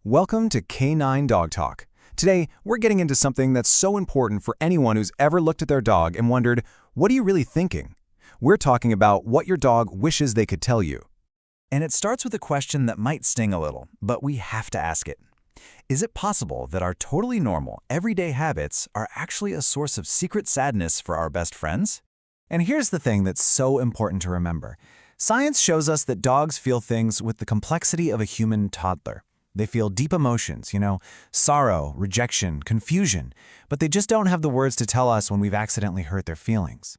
Welcome to K9 Dog Talk. Today, we're getting into something that's so important for anyone who's ever looked at their dog and wondered, what are you really thinking? We're talking about what your dog wishes they could tell you. And it starts with a question that might sting a little, but we have to ask it. Is it possible that our totally normal, everyday habits are actually a source of secret sadness for our best friends? And here's the thing that's so important to remember. Science shows us that dogs feel things with the complexity of a human toddler. They feel deep emotions, sorrow, rejection, confusion, but they just don't have the words to tell us when we've accidentally hurt their feelings.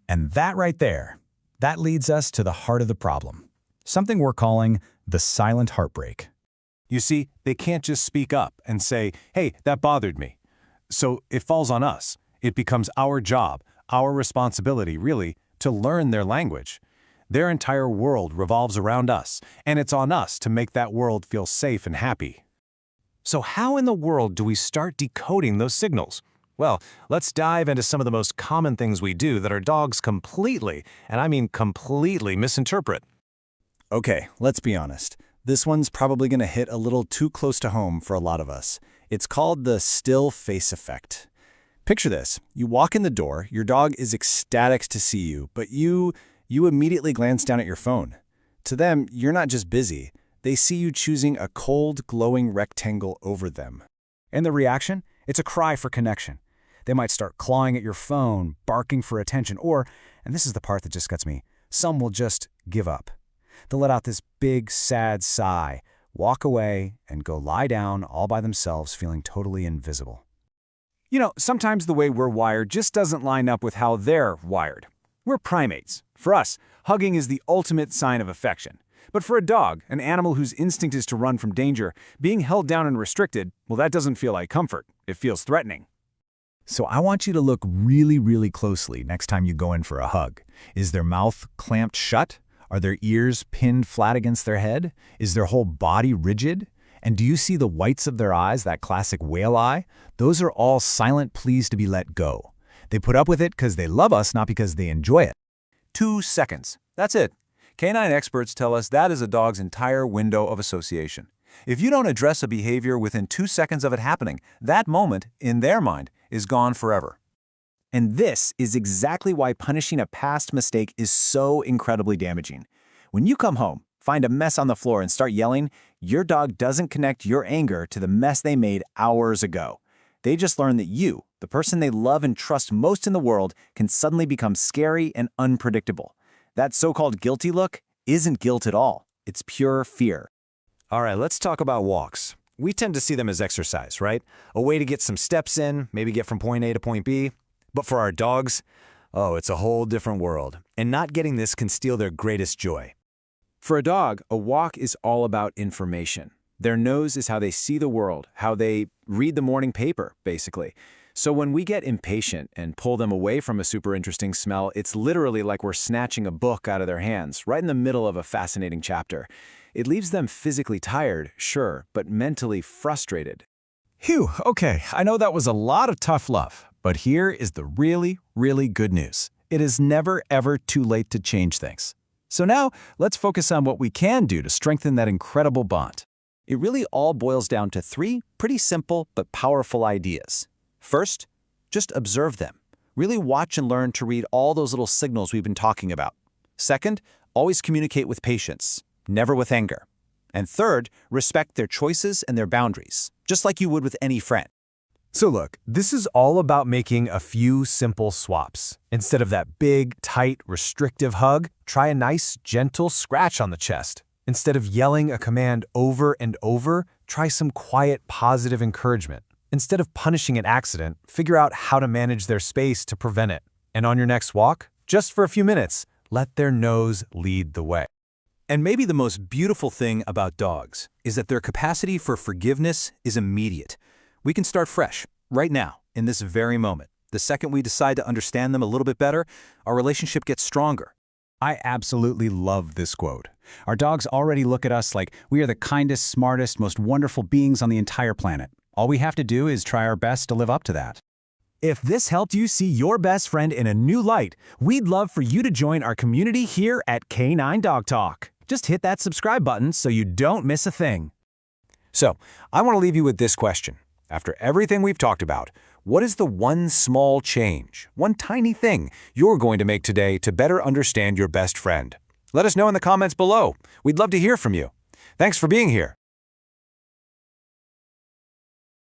And that right there, that leads us to the heart of the problem. Something we're calling the silent heartbreak. You see, they can't just speak up and say, hey, that bothered me. So it falls on us. It becomes our job, our responsibility, really, to learn their language. Their entire world revolves around us, and it's on us to make that world feel safe and happy. So how in the world do we start decoding those signals? Well, let's dive into some of the most common things we do that our dogs completely, and I mean completely, misinterpret. Okay, let's be honest. This one's probably going to hit a little too close to home for a lot of us. It's called the still face effect. Picture this. You walk in the door, your dog is ecstatic to see you, but you immediately glance down at your phone. To them, you're not just busy. They see you choosing a cold, glowing rectangle over them. And the reaction? It's a cry for connection. They might start clawing at your phone, barking for attention, or, and this is the part that just gets me, some will just give up. They'll let out this big, sad sigh, walk away, and go lie down all by themselves feeling totally invisible. Sometimes the way we're wired just doesn't line up with how they're wired. We're primates. For us, hugging is the ultimate sign of affection. But for a dog, an animal whose instinct is to run from danger, being held down and restricted, well, that doesn't feel like comfort. It feels threatening. So I want you to look really, really closely next time you go in for a hug. Is their mouth clamped shut? Are their ears pinned flat against their head? Is their whole body rigid? And do you see the whites of their eyes, that classic whale eye? Those are all silent pleas to be let go. They put up with it because they love us, not because they enjoy it. 2 seconds. That's it. Canine experts tell us that is a dog's entire window of association. If you don't address a behavior within 2 seconds of it happening, that moment, in their mind, is gone forever. And this is exactly why punishing a past mistake is so incredibly damaging. When you come home, find a mess on the floor and start yelling, your dog doesn't connect your anger to the mess they made hours ago. They just learn that you, the person they love and trust most in the world, can suddenly become scary and unpredictable. That so-called guilty look isn't guilt at all. It's pure fear. All right, let's talk about walks. We tend to see them as exercise, right? A way to get some steps in, maybe get from point A to point B. But for our dogs, it's a whole different world. And not getting this can steal their greatest joy. For a dog, a walk is all about information. Their nose is how they see the world, how they read the morning paper, basically. So when we get impatient and pull them away from a super interesting smell, it's literally like we're snatching a book out of their hands, right in the middle of a fascinating chapter. It leaves them physically tired, sure, but mentally frustrated. Phew, okay, I know that was a lot of tough love, but here is the really, really good news. It is never, ever too late to change things. So now, let's focus on what we can do to strengthen that incredible bond. It really all boils down to 3 pretty simple but powerful ideas. First, just observe them. Really watch and learn to read all those little signals we've been talking about. Second, always communicate with patience, never with anger. And third, respect their choices and their boundaries, just like you would with any friend. So look, this is all about making a few simple swaps. Instead of that big, tight, restrictive hug, try a nice, gentle scratch on the chest. Instead of yelling a command over and over, try some quiet, positive encouragement. Instead of punishing an accident, figure out how to manage their space to prevent it. And on your next walk, just for a few minutes, let their nose lead the way. And maybe the most beautiful thing about dogs is that their capacity for forgiveness is immediate. We can start fresh, right now, in this very moment. The second we decide to understand them a little bit better, our relationship gets stronger. I absolutely love this quote. Our dogs already look at us like we are the kindest, smartest, most wonderful beings on the entire planet. All we have to do is try our best to live up to that. If this helped you see your best friend in a new light, we'd love for you to join our community here at K9 Dog Talk. Just hit that subscribe button so you don't miss a thing. So, I want to leave you with this question. After everything we've talked about, what is the one small change, one tiny thing you're going to make today to better understand your best friend? Let us know in the comments below. We'd love to hear from you. Thanks for being here.